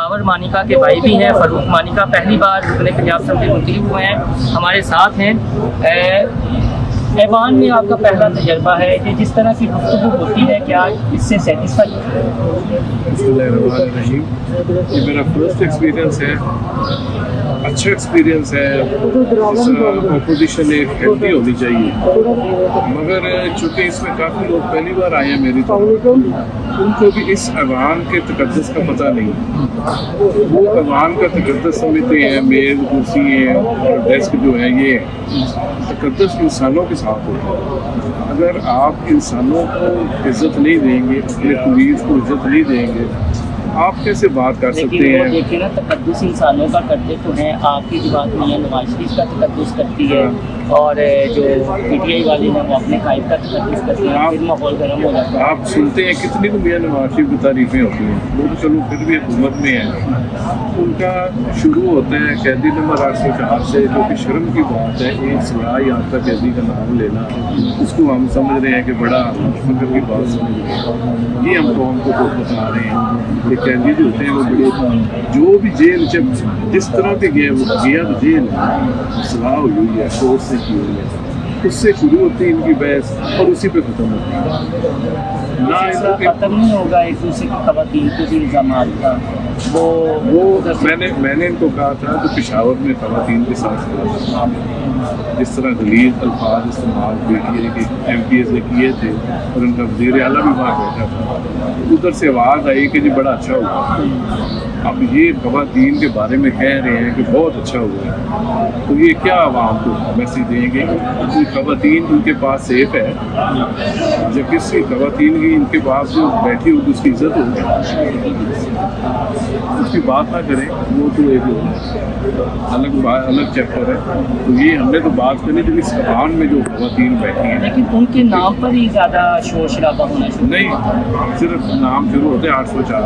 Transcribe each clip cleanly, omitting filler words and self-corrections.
Our Manika के भाई भी हैं, फ़ारूक मानिका पहली बार रुकने पंजाब असेंबली मुंतखब हुए हैं, हमारे साथ हैं। ऐवान में आपका पहला तजर्बा है कि जिस तरह की गुफ्तगू होती है, क्या इससे सेटिस्फाई? ये मेरा फर्स्ट एक्सपीरियंस है, अच्छा एक्सपीरियंस है। अपोजिशन एक हेल्दी होनी चाहिए, मगर चूँकि इसमें काफ़ी लोग पहली बार आए हैं मेरी तरफ, उनको भी इस अवान के तकद्दुस का पता नहीं। वो अवान का तकद्दुस समझते हैं मेज़ कुर्सी है और डेस्क जो है, ये तकद्दुस इंसानों के साथ होता है। अगर आप इंसानों को इज़्ज़त नहीं देंगे, अपने कुलीग को इज़्ज़त नहीं देंगे, आप कैसे बात कर सकते हैं? देखिए ना, तकद्दुस इंसानों का करते तो हैं, आपकी जो बात मियां नवाज शरीफ का तकद्दुस करती है, और जो PTI वाले हैं वो अपने कायद का तकद्दुस करते हैं, फिर माहौल गर्म हो जाता है। आप सुनते हैं कितनी तो मियां नवाज शरीफ की तारीफ़ें होती हैं, वो तो चलो फिर भी हुकूमत में है। उनका शुरू होता है कैदी नंबर 804 से, जो कि शर्म की बात है, एक सलाह यहाँ का कैदी का नाम लेना, उसको हम समझ रहे हैं कि बड़ा फख्र की बात समझ रहे हैं। ये हम कौम को बता रहे हैं कि कैदी जो होते हैं वो बड़े, जो भी जेल जब जिस तरह के गए वो गया तो जेल सलाह हुई है, कोर्ट से की हुई है, उससे शुरू होती है इनकी बहस और उसी पे ख़त्म होती है। ना ऐसा ख़त्म नहीं होगा एक दूसरे की ख़वातीन के भी इल्ज़ाम का। वो मैंने इनको कहा था कि पेशावर में ख़वातीन के साथ जिस तरह गलीज़ अल्फाज इस्तेमाल PTI के MPs ने किए थे और उनका वज़ीर आला भी वहाँ बैठा था, उधर से आवाज़ आई कि जी बड़ा अच्छा हुआ। अब ये ख़वातीन के बारे में कह रहे हैं कि बहुत अच्छा हुआ है, तो ये क्या आवाम को मैसेज देंगे कि ख़वातीन उनके पास सेफ है, जब किसी ख़वातीन की इनके पास जो बैठी होगी उसकी इज़्ज़त होगी, उसकी बात ना करें, वो तो एक अलग चैप्टर है। तो ये हमने तो बात करनी जो इस अवान में जो ख़वातीन बैठी हैं, लेकिन उनके नाम पर ही ज़्यादा शोर शराबा होना शुरू नहीं, सिर्फ नाम शुरू होते हैं 804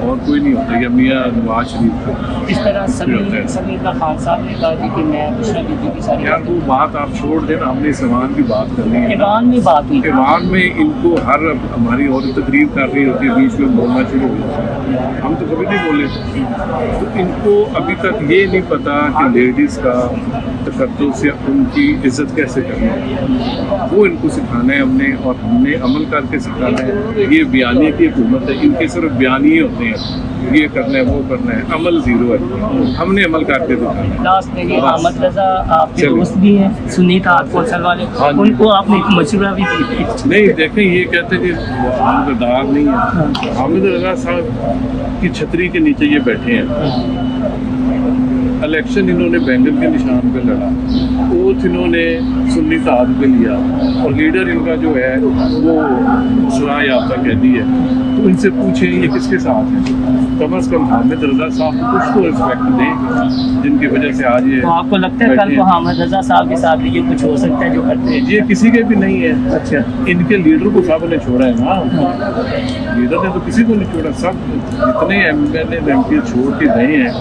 और कोई नहीं होता, या मियां नवाज शरीफ का। इस तरह समीर खान साहब ने कहा कि मैं बुशरा बीबी की सारी यार वो बात आप छोड़ देना, हमने इस ईमान की बात करनी है। ईमान में बात हुई, ईमान में इनको हर हमारी और तकरीब कर रही होती है, बीच में बोलना शुरू हो जाता है, हम तो कभी नहीं बोले। तो इनको अभी तक ये नहीं पता कि लेडीज़ का तकद्दुस या उनकी इज़्ज़त कैसे करनी है, वो इनको सिखाना है हमने अमल करके सिखाना है। ये बयानी की हुकूमत है, इनके सिर्फ बयानी होते हैं, ये करना है वो करना है, अमल ज़ीरो है, हमने अमल करके दिखाना है। लास्ट में अहमद रज़ा आपके दोस्त भी हैं, सुन्नी ताक़ कौंसल वाले, उनको आपने एक मशवरा भी दी? नहीं, देखें ये कहते कि दाग नहीं है, अहमद रज़ा साहब की छतरी के नीचे ये बैठे हैं। इलेक्शन इन्होंने बैंगन के निशान पे लड़ा, ओथ इन्होंने सुन्नी ताक़ पे लिया, और लीडर इनका जो है वो सलाह याफ्ता कैदी है। तो इनसे पूछें ये किसके साथ है, कम अज़ कम हामिद रज़ा साहब को कुछ तो रिस्पेक्ट दें, जिनकी वजह से आज ये। तो आपको लगता है कल को हामिद रज़ा साहब के साथ भी ये कुछ हो सकता है जो करते हैं? ये किसी के भी नहीं है। अच्छा, इनके लीडर को सब ने छोड़ा है ना, लीडर ने तो किसी को नहीं छोड़ा, सब जितने MLA MP छोड़ के गए हैं,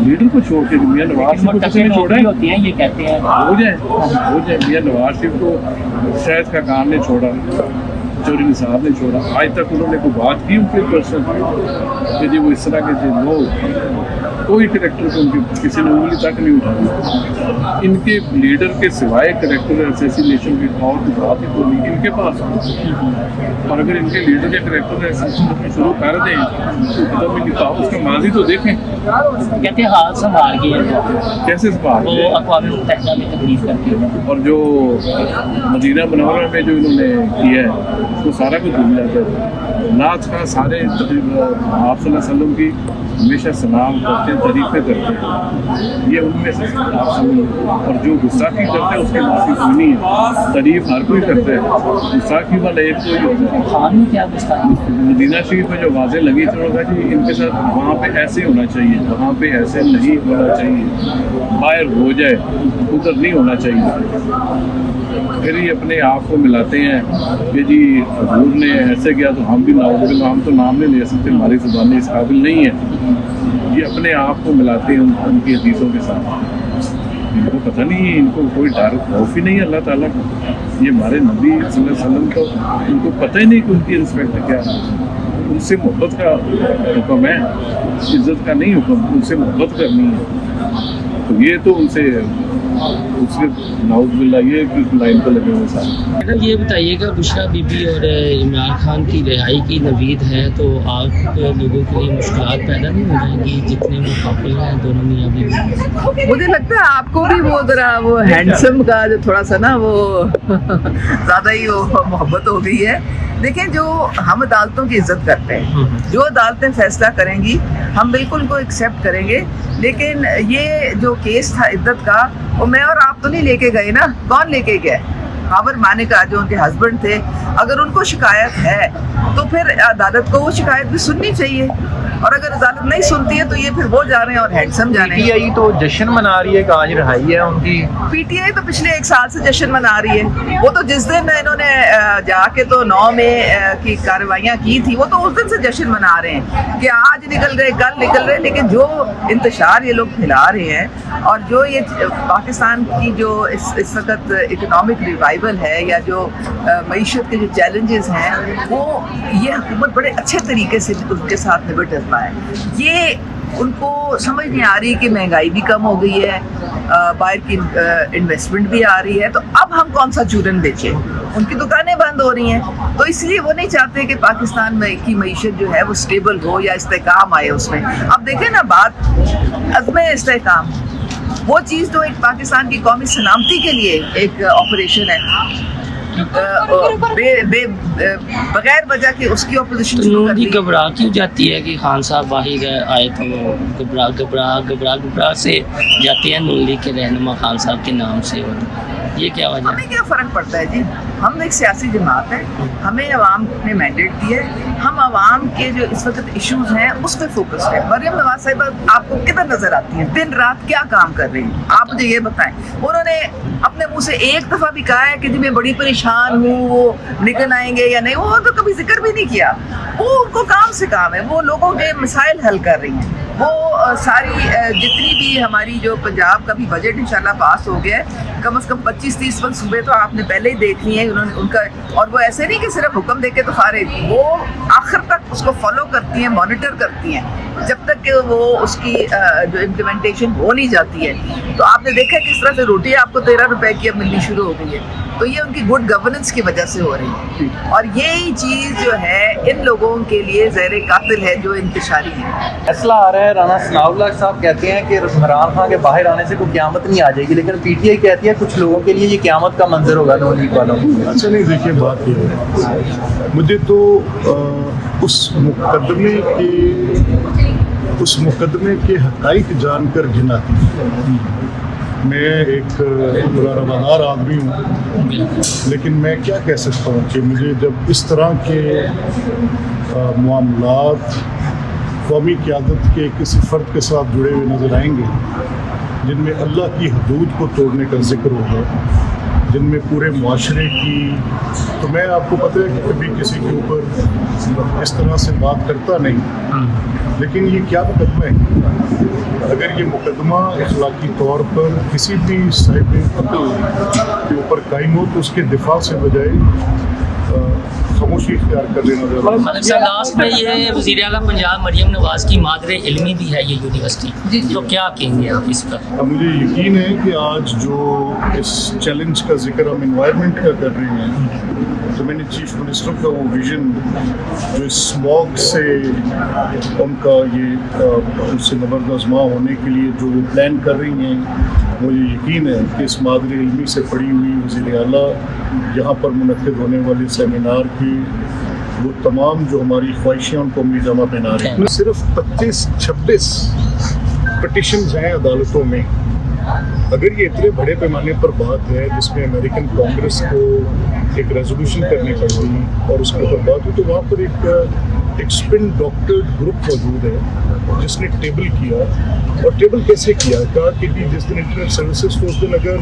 लीडर को छोड़ के मियां नवाज शरीफ को किसी ने छोड़ा है? होती हैं ये कहते हैं हो जाए मियां नवाज शरीफ को शायद का काम ने छोड़ा, चोरी निसाब ने छोड़ा, आज तक उन्होंने कोई बात की उनके पर्सन कि जी वो इस तरह के थे, लोग कोई करेक्टर को उनकी किसी ने उंगली तक नहीं उठाई। इनके लीडर के सिवाय करेक्टर असैसिनेशन की और की बात ही तो नहीं इनके पास। और अगर इनके लीडर के करेक्टर असैसिनेशन शुरू कर दें तो खत्म ही नहीं, तो उसका माजी तो देखें। कहते हैं हाल संभाल के, कैसे संभाल वो अक़वाम मुत्तहिदा में तकलीफ करती है, और जो मदीना मुनव्वरा में जो इन्होंने किया है उसको सारा कुछ भूल जाता है। नाच का सारे आप सल्लल्लाहु अलैहि वसल्लम की हमेशा सलाम करते हैं, तारीफ़ें करते हैं, ये उनमें से आप समझ। और जो गुस्ताखी करते हैं उसकी माफ़ी कोई नहीं है, तारीफ़ हर कोई करता है, गुस्ताखी वाला एक कोई होता है। क्या गुस्ताखी? मदीना शरीफ में जो वाज़े लगी थी उन्होंने कहा जी इनके साथ वहाँ पे ऐसे होना चाहिए, वहाँ पे ऐसे नहीं होना चाहिए, बाहर हो जाए उधर नहीं होना चाहिए। फिर ये अपने आप को मिलाते हैं कि जी हजूर ने ऐसे किया तो हम भी नाउज़ुबिल्लाह, हम तो नाम नहीं ले सकते, हमारी ज़ुबान इस काबिल नहीं है। ये अपने आप को मिलाते हैं उनकी हदीसों के साथ। इनको पता नहीं, इनको कोई डर खौफ ही नहीं है अल्लाह ताला का। ये हमारे नबी सल्लल्लाहु अलैहि वसल्लम को इनको पता ही नहीं कि उनकी रिस्पेक्ट क्या है। उनसे मोहब्बत का हुक्म है, इज्जत का नहीं हुक्म, उनसे मोहब्बत करनी है। तो ये तो उनसे उसके नाउज़ुबिल्लाह ये लाइन पर लगे हुए सारे। मैडम ये बताइएगा, बुशरा बीबी और इमरान खान की रिहाई की नवीद है, तो आप लोगों के लिए मुश्किलात पैदा नहीं हो जाएंगी जितने वो कपल हैं दोनों मियाँ बीवी? मुझे लगता है आपको भी वो जरा वो हैंडसम का जो थोड़ा सा ना वो ज़्यादा ही वो मोहब्बत हो गई है। देखें, जो हम अदालतों की इज्जत करते हैं, जो अदालतें फैसला करेंगी हम बिल्कुल उनको एक्सेप्ट करेंगे, लेकिन ये जो केस था इद्दत का, वो मैं और आप तो नहीं लेके गए ना, कौन लेके गया? खावर मानिका जो उनके हस्बैंड थे, अगर उनको शिकायत है तो फिर अदालत को वो शिकायत भी सुननी चाहिए, और अगर अदालत नहीं सुनती है तो ये फिर वो जा रहे हैं और हैंडसम जा रहे हैं। पीटीआई तो जश्न मना रही है कि आज रिहाई है उनकी। पीटीआई तो पिछले 1 साल से जश्न मना रही है। वो तो जिस दिन इन्होंने जाके तो 9 में की कार्रवाइयाँ की थी, वो तो उस दिन से जश्न मना रहे हैं कि आज निकल रहे, कल निकल रहे। लेकिन जो इंतशार ये लोग फैला रहे हैं और जो ये पाकिस्तान की जो इस वक्त इकोनॉमिक रिवाइवल है या जो मईशत के जो चैलेंजेस हैं, वो ये हुकूमत बड़े अच्छे तरीके से उनके साथ निपट रहा है। ये उनको समझ नहीं आ रही कि महंगाई भी कम हो गई है, बाहर की इन्वेस्टमेंट भी आ रही है, तो अब हम कौन सा चूरन बेचें? उनकी दुकानें बंद हो रही हैं, तो इसलिए वो नहीं चाहते कि पाकिस्तान में की मईशत जो है वो स्टेबल हो या इस्तेकाम आए उसमें। अब देखें ना, बात अज़्म इस्तेकाम, वो चीज़ तो एक पाकिस्तान की कौमी सलामती के लिए एक ऑपरेशन है, बगैर वजह के उसकी ऑपोजिशन तो नून घबरा क्यों जाती है कि खान साहब बाहर आए तो घबरा से जाती है नून लीग के रहनुमा खान साहब के नाम से? ये क्या वजह? हमें क्या फ़र्क पड़ता है जी, हम एक सियासी जमात है, हमें अवाम ने मैंडेट दिया है, हम अवाम के जो इस वक्त इश्यूज हैं उस पर फोकस्ड है। मरियम नवाज साहिबा आपको किधर नजर आती हैं? दिन रात क्या काम कर रही हैं? आप मुझे ये बताएं। उन्होंने अपने मुंह से एक दफ़ा भी कहा है कि जी मैं बड़ी परेशान हूँ, वो निकल आएंगे या नहीं? वो तो कभी जिक्र भी नहीं किया। वो उनको काम से काम है, वो लोगों के मसाइल हल कर रही हैं। वो सारी जितनी भी हमारी जो पंजाब का भी बजट इंशाल्लाह पास हो गया है, कम से कम 25-30 मनसूबे तो आपने पहले ही देख लिए हैं उन्होंने उनका। और वो ऐसे नहीं कि सिर्फ हुक्म देके तो फारिग, वो आखिर तक उसको फॉलो करती हैं, मॉनिटर करती हैं, जब तक कि वो उसकी जो इम्प्लीमेंटेशन हो नहीं जाती है। तो आपने देखा किस तरह से रोटी आपको 13 रुपए की अब मिलनी शुरू हो गई है, तो ये उनकी गुड गवर्नेंस की वजह से हो रही है। और यही चीज़ जो है इन लोगों के लिए ज़हर कातिल है जो इंतशारी है। फैसला आ रहा है, राना सनाउल्लाह साहब कहते हैं कि इमरान खान के बाहर आने से कोई क़यामत नहीं आ जाएगी, लेकिन पीटीआई कहती है कुछ लोगों के लिए ये क़यामत का मंजर होगा नून लीग वालों को। अच्छा नहीं, देखिए बात ये है, मुझे तो उस मुकदमे के हक़ाइक़ जानकर घिन आती है। मैं एक बड़ा रवादार आदमी हूँ, लेकिन मैं क्या कह सकता हूँ कि मुझे जब इस तरह के मामलात कौमी क़यादत के किसी फ़र्द के साथ जुड़े हुए नज़र आएंगे, जिनमें अल्लाह की हदूद को तोड़ने का जिक्र होगा, जिनमें पूरे मुआशरे की, तो मैं आपको पता है कि कभी किसी के ऊपर इस तरह से बात करता नहीं, लेकिन ये क्या मुकदमा है? अगर ये मुकदमा इखलाकी तौर पर किसी भी साहिब अक़ल के ऊपर कायम हो तो उसके दिफा से बजाय खामोशी इख्तियार कर लेना ज़रूरी है। लास्ट में ये वज़ीर आला पंजाब मरियम नवाज़ की मादरे इल्मी भी है ये यूनिवर्सिटी, तो क्या कहेंगे आप इस पर? अब मुझे यकीन है कि आज जो इस चैलेंज का जिक्र हम एनवायरनमेंट का कर रहे हैं, तो मैंने चीफ मिनिस्टर का वो विज़न जो स्मॉग से उनका ये उससे नबरदस्मा होने के लिए जो वो प्लान कर रही हैं, मुझे यकीन है कि इस मादरे इल्मी से पड़ी हुई वज़ीर आला यहाँ पर मुनक़िद होने वाले सेमिनार की वो तमाम जो हमारी ख्वाहिशें उनको अमली जामा पहना रही हैं। सिर्फ 25-26 पटिशन्स हैं अदालतों में। अगर ये इतने बड़े पैमाने पर बात है जिसमें अमेरिकन कांग्रेस को एक रेजोल्यूशन करनी पड़ गई और उसके ऊपर बात हुई, तो वहाँ पर एक स्पिन डॉक्टर्ड ग्रुप मौजूद है जिसने टेबल किया। और टेबल कैसे किया? कहा कि जिस दिन इंटरनेट सर्विसेज को उस दिन अगर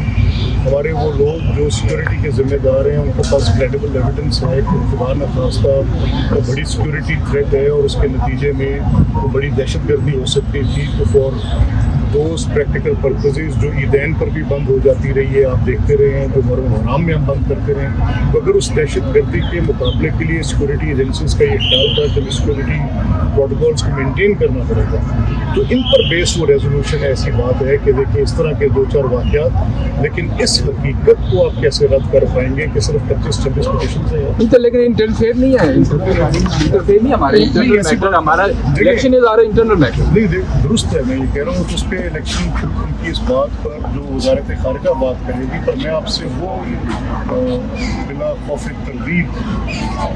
हमारे वो लोग जो सिक्योरिटी के जिम्मेदार हैं उनके पास क्रेडिबल एविडेंस है कि खुदा न खास्ता वो बड़ी सिक्योरिटी थ्रेट है और उसके नतीजे में वो बड़ी दहशत गर्दी हो सकती थी, तो फॉर دوز پریکٹیکل پرپزز جو عیدین پر بھی بند ہو جاتی رہی ہے، آپ دیکھتے رہے ہیں، جو محرم حرام میں ہم بند کرتے رہے ہیں، تو اگر اس دہشت گردی کے مقابلے کے لیے سیکورٹی ایجنسیز کا یہ خیال تھا کہ سیکورٹی پروٹوکولس کو مینٹین کرنا پڑے گا، تو ان پر بیس وہ ریزولوشن ایسی بات ہے کہ دیکھیں اس طرح کے 2-4 واقعات، لیکن اس حقیقت کو آپ کیسے رد کر پائیں گے کہ صرف 25-26 پٹیشنز ہیں؟ لیکن انٹرفیئر نہیں ہے، انٹرفیئر نہیں ہمارے انٹرنل میٹر، ہمارا الیکشن از آور انٹرنل میٹر. نہیں درست ہے، میں یہ کہہ رہا ہوں کہ اس پہ الیکشن ان کی اس بات پر جو وزارت خارجہ بات کرے گی، پر میں آپ سے وہ بلا خوف تردید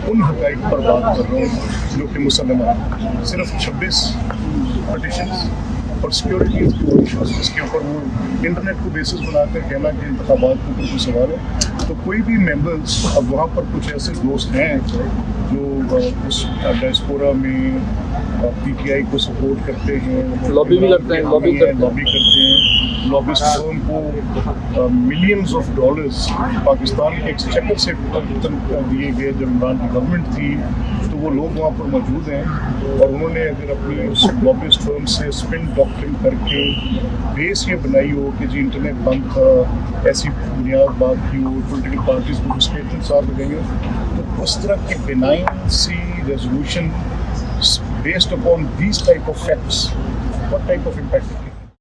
ان حقائق پر بات کر رہا ہوں جو کہ مسلمہ ہیں. صرف 26 پٹیشنز اور سیکورٹی اس کے اوپر وہ انٹرنیٹ کو بیسس بنا کر کہنا کہ انتخابات کے اوپر کوئی سوال ہے، تو کوئی بھی ممبرس اب وہاں پر کچھ ایسے دوست ہیں جو اس ڈائسپورا میں پی ٹی آئی کو سپورٹ کرتے ہیں، لابی بھی کرتے ہیں، لابی کرتے ہیں، لابسٹ فرم کو ملینز آف ڈالرز پاکستان کے ایکسچیکر سے دیے گئے جب عمران کی گورنمنٹ تھی، تو وہ لوگ وہاں پر موجود ہیں، اور انہوں نے اگر اپنی اس لابسٹ فرم سے اسپن ڈاکٹرن کر کے بیس یہ بنائی ہو کہ جی انٹرنیٹ بند تھا، ایسی بنیاد بات کی ہو، پولیٹیکل پارٹیز کو اسٹیٹمنٹ صاحب لگیں گے، تو اس طرح کی بینائن سی resolution based upon these type of facts, what type of impact it will